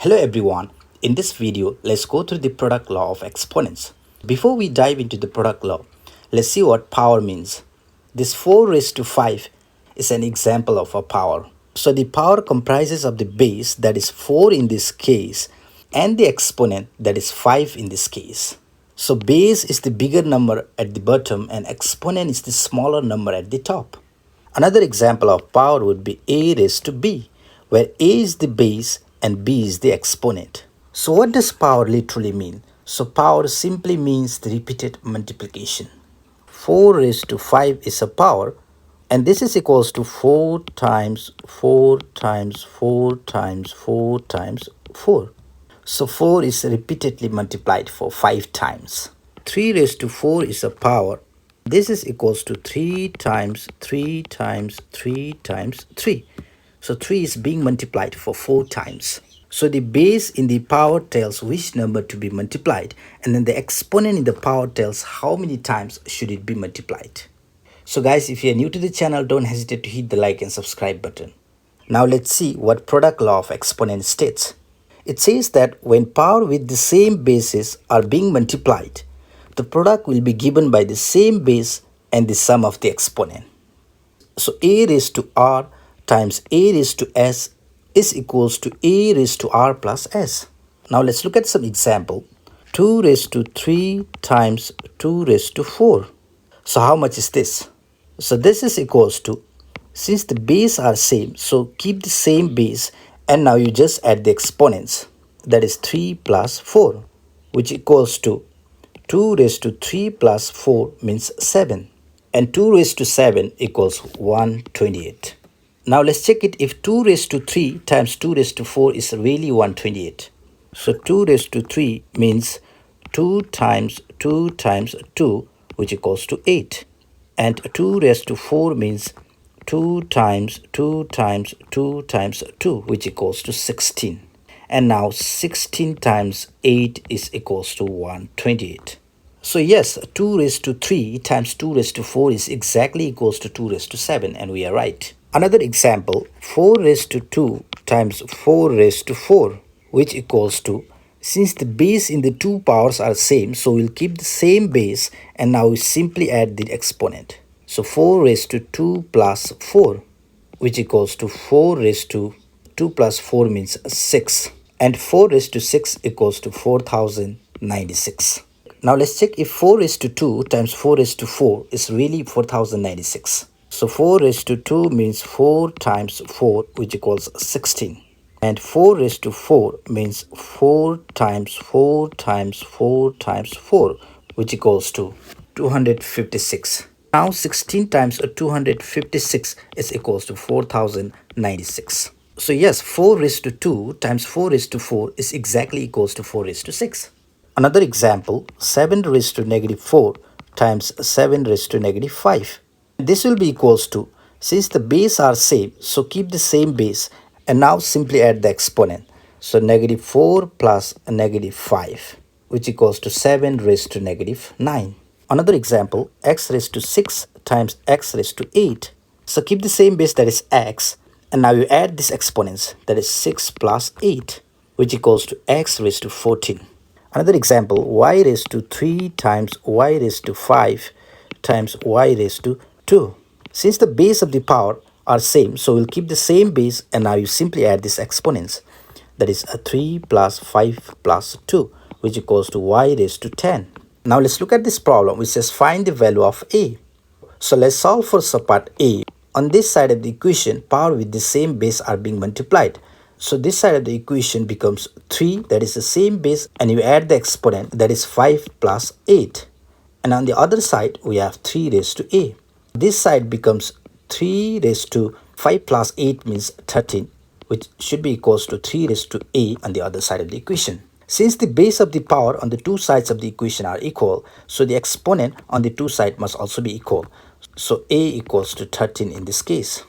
Hello everyone, in this video let's go through the product law of exponents. Before we dive into the product law, let's see what power means. This 4 raised to 5 is an example of a power. So the power comprises of the base, that is 4 in this case, and the exponent, that is 5 in this case. So base is the bigger number at the bottom and exponent is the smaller number at the top. Another example of power would be a raised to b, where a is the base and b is the exponent. So what does power literally mean? So power simply means the repeated multiplication. 4 raised to 5 is a power, and this is equals to 4 times 4 times 4 times 4 times 4. So 4 is repeatedly multiplied for 5 times. 3 raised to 4 is a power. This is equals to 3 times 3 times 3 times 3. So 3 is being multiplied for 4 times. So the base in the power tells which number to be multiplied, and then the exponent in the power tells how many times should it be multiplied. So guys, if you are new to the channel, don't hesitate to hit the like and subscribe button. Now let's see what product law of exponents states. It says that when power with the same bases are being multiplied, the product will be given by the same base and the sum of the exponent. So a raised to r times a raised to s is equals to a raised to r plus s. Now let's look at some example. 2 raised to 3 times 2 raised to 4. So how much is this? So this is equals to, since the base are same, so keep the same base and now you just add the exponents. That is 3 plus 4, which equals to 2 raised to 3 plus 4 means 7. And 2 raised to 7 equals 128. Now let's check it if 2 raised to 3 times 2 raised to 4 is really 128. So 2 raised to 3 means 2 times 2 times 2, which equals to 8. And 2 raised to 4 means 2 times 2 times 2 times 2, which equals to 16. And now 16 times 8 is equals to 128. So yes, 2 raised to 3 times 2 raised to 4 is exactly equals to 2 raised to 7, and we are right. Another example, 4 raised to 2 times 4 raised to 4, which equals to, since the base in the two powers are same, so we'll keep the same base and now we simply add the exponent. So 4 raised to 2 plus 4, which equals to 4 raised to 2 plus 4 means 6. And 4 raised to 6 equals to 4096. Now let's check if 4 raised to 2 times 4 raised to 4 is really 4096. So 4 raised to 2 means 4 times 4, which equals 16. And 4 raised to 4 means 4 times 4 times 4 times 4, which equals to 256. Now 16 times 256 is equals to 4096. So yes, 4 raised to 2 times 4 raised to 4 is exactly equals to 4 raised to 6. Another example, 7 raised to negative 4 times 7 raised to negative 5. This will be equals to, since the base are same, so keep the same base and now simply add the exponent. So negative 4 plus negative 5, which equals to 7 raised to negative 9. Another example, x raised to 6 times x raised to 8. So keep the same base, that is x, and now you add these exponents, that is 6 plus 8, which equals to x raised to 14. Another example, y raised to 3 times y raised to 5 times y raised to 2. Since the base of the power are same, so we'll keep the same base and now you simply add these exponents. That is a 3 plus 5 plus 2, which equals to y raised to 10. Now let's look at this problem which says find the value of a. So let's solve for part a. On this side of the equation, power with the same base are being multiplied. So this side of the equation becomes 3, that is the same base, and you add the exponent, that is 5 plus 8. And on the other side, we have 3 raised to a. This side becomes 3 raised to 5 plus 8 means 13, which should be equals to 3 raised to a on the other side of the equation. Since the base of the power on the two sides of the equation are equal, so the exponent on the two sides must also be equal. So a equals to 13 in this case.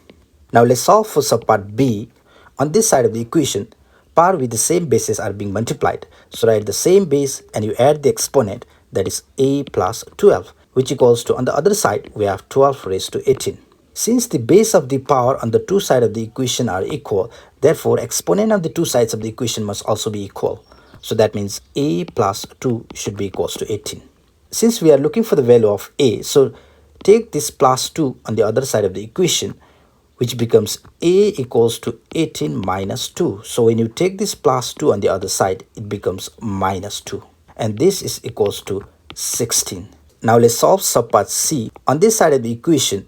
Now let's solve for part b. On this side of the equation, power with the same bases are being multiplied. So write the same base and you add the exponent, that is a plus 12, which equals to, on the other side, we have 12 raised to 18. Since the base of the power on the two sides of the equation are equal, therefore exponent of the two sides of the equation must also be equal. So that means a plus 2 should be equals to 18. Since we are looking for the value of a, so take this plus 2 on the other side of the equation, which becomes a equals to 18 minus 2. So when you take this plus 2 on the other side, it becomes minus 2. And this is equals to 16. Now let's solve subpart C. On this side of the equation,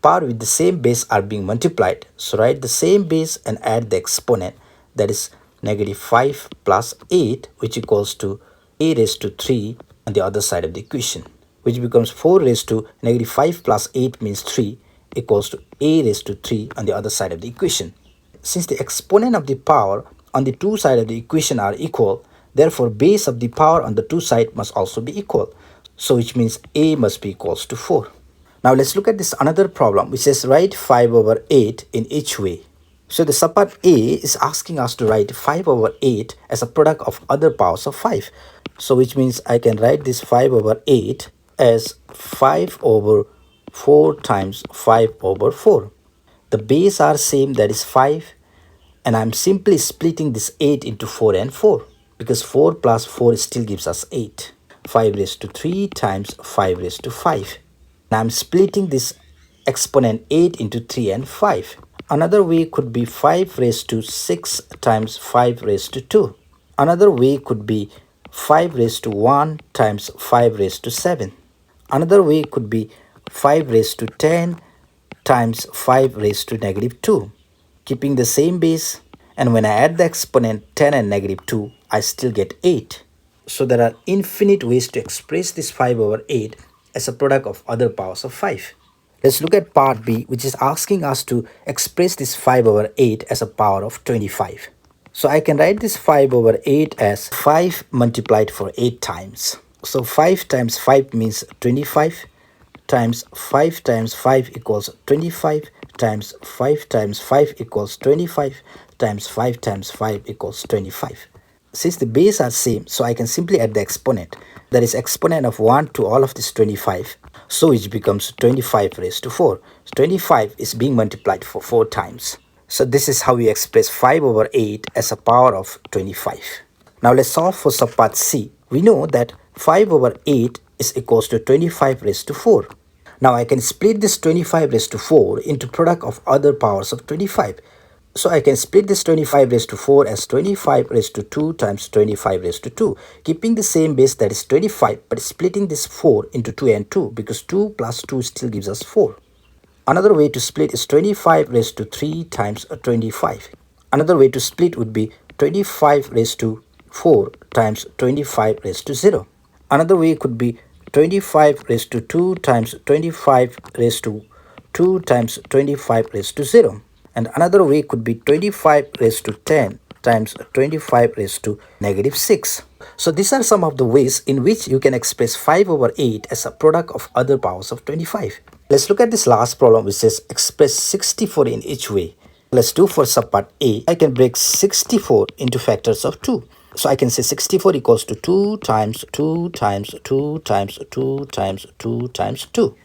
power with the same base are being multiplied. So write the same base and add the exponent, that is negative 5 plus 8, which equals to a raised to 3 on the other side of the equation, which becomes 4 raised to negative 5 plus 8 means 3 equals to a raised to 3 on the other side of the equation. Since the exponent of the power on the two sides of the equation are equal, therefore base of the power on the two sides must also be equal. So which means a must be equals to 4. Now let's look at this another problem which says write 5 over 8 in each way. So the subpart A is asking us to write 5 over 8 as a product of other powers of 5. So which means I can write this 5 over 8 as 5 over 4 times 5 over 4. The base are same, that is 5, and I'm simply splitting this 8 into 4 and 4 because 4 plus 4 still gives us 8. 5 raised to 3 times 5 raised to 5. And I'm splitting this exponent 8 into 3 and 5. Another way could be 5 raised to 6 times 5 raised to 2. Another way could be 5 raised to 1 times 5 raised to 7. Another way could be 5 raised to 10 times 5 raised to negative 2, keeping the same base, and when I add the exponent 10 and negative 2, I still get 8. So there are infinite ways to express this 5 over 8 as a product of other powers of 5. Let's look at part B, which is asking us to express this 5 over 8 as a power of 25. So I can write this 5 over 8 as 5 multiplied for 8 times. So 5 times 5 means 25 times 5 equals 25 times 5 equals 25 times 5 equals 25. Since the base are same, so I can simply add the exponent, that is exponent of 1 to all of this 25, so it becomes 25 raised to 4. So 25 is being multiplied for 4 times. So this is how we express 5 over 8 as a power of 25. Now let's solve for subpart C. We know that 5 over 8 is equals to 25 raised to 4. Now I can split this 25 raised to 4 into product of other powers of 25. So I can split this 25 raised to 4 as 25 raised to 2 times 25 raised to 2, keeping the same base, that is 25, but splitting this 4 into 2 and 2 because 2 plus 2 still gives us 4. Another way to split is 25 raised to 3 times 25. Another way to split would be 25 raised to 4 times 25 raised to 0. Another way could be 25 raised to 2 times 25 raised to 2 times 25 raised to 0. And another way could be 25 raised to 10 times 25 raised to negative 6. So these are some of the ways in which you can express 5 over 8 as a product of other powers of 25. Let's look at this last problem which says express 64 in each way. Let's do for subpart A. I can break 64 into factors of 2. So I can say 64 equals to 2 times 2 times 2 times 2 times 2 times 2.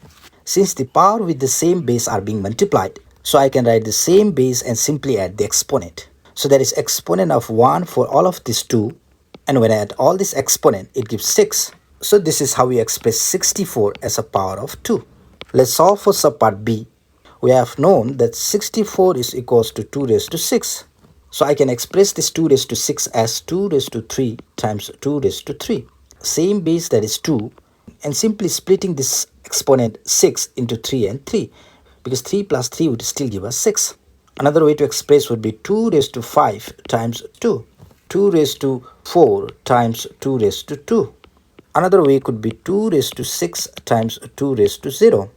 Since the power with the same base are being multiplied, so I can write the same base and simply add the exponent. So that is exponent of 1 for all of these 2. And when I add all this exponent, it gives 6. So this is how we express 64 as a power of 2. Let's solve for subpart B. We have known that 64 is equals to 2 raised to 6. So I can express this 2 raised to 6 as 2 raised to 3 times 2 raised to 3. Same base, that is 2, and simply splitting this exponent 6 into 3 and 3 because 3 plus 3 would still give us 6. Another way to express would be 2 raised to 5 times 2. 2 raised to 4 times 2 raised to 2. Another way could be 2 raised to 6 times 2 raised to 0.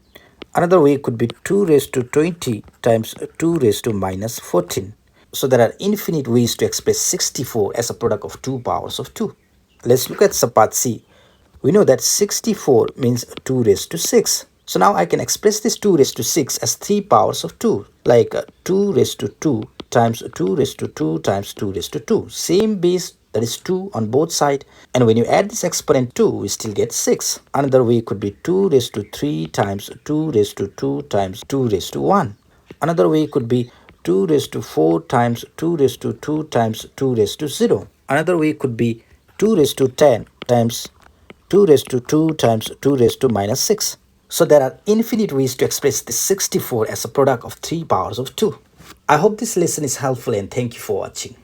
Another way could be 2 raised to 20 times 2 raised to minus 14. So there are infinite ways to express 64 as a product of 2 powers of 2. Let's look at subpart C. We know that 64 means 2 raised to 6. So now I can express this 2 raised to 6 as 3 powers of 2, like 2 raised to 2 times 2 raised to 2 times 2 raised to 2. Same base, that is 2 on both sides. And when you add this exponent 2, we still get 6. Another way could be 2 raised to 3 times 2 raised to 2 times 2 raised to 1. Another way could be 2 raised to 4 times 2 raised to 2 times 2 raised to 0. Another way could be 2 raised to 10 times 2 raised to 2 times 2 raised to minus 6. So there are infinite ways to express this 64 as a product of 3 powers of 2. I hope this lesson is helpful and thank you for watching.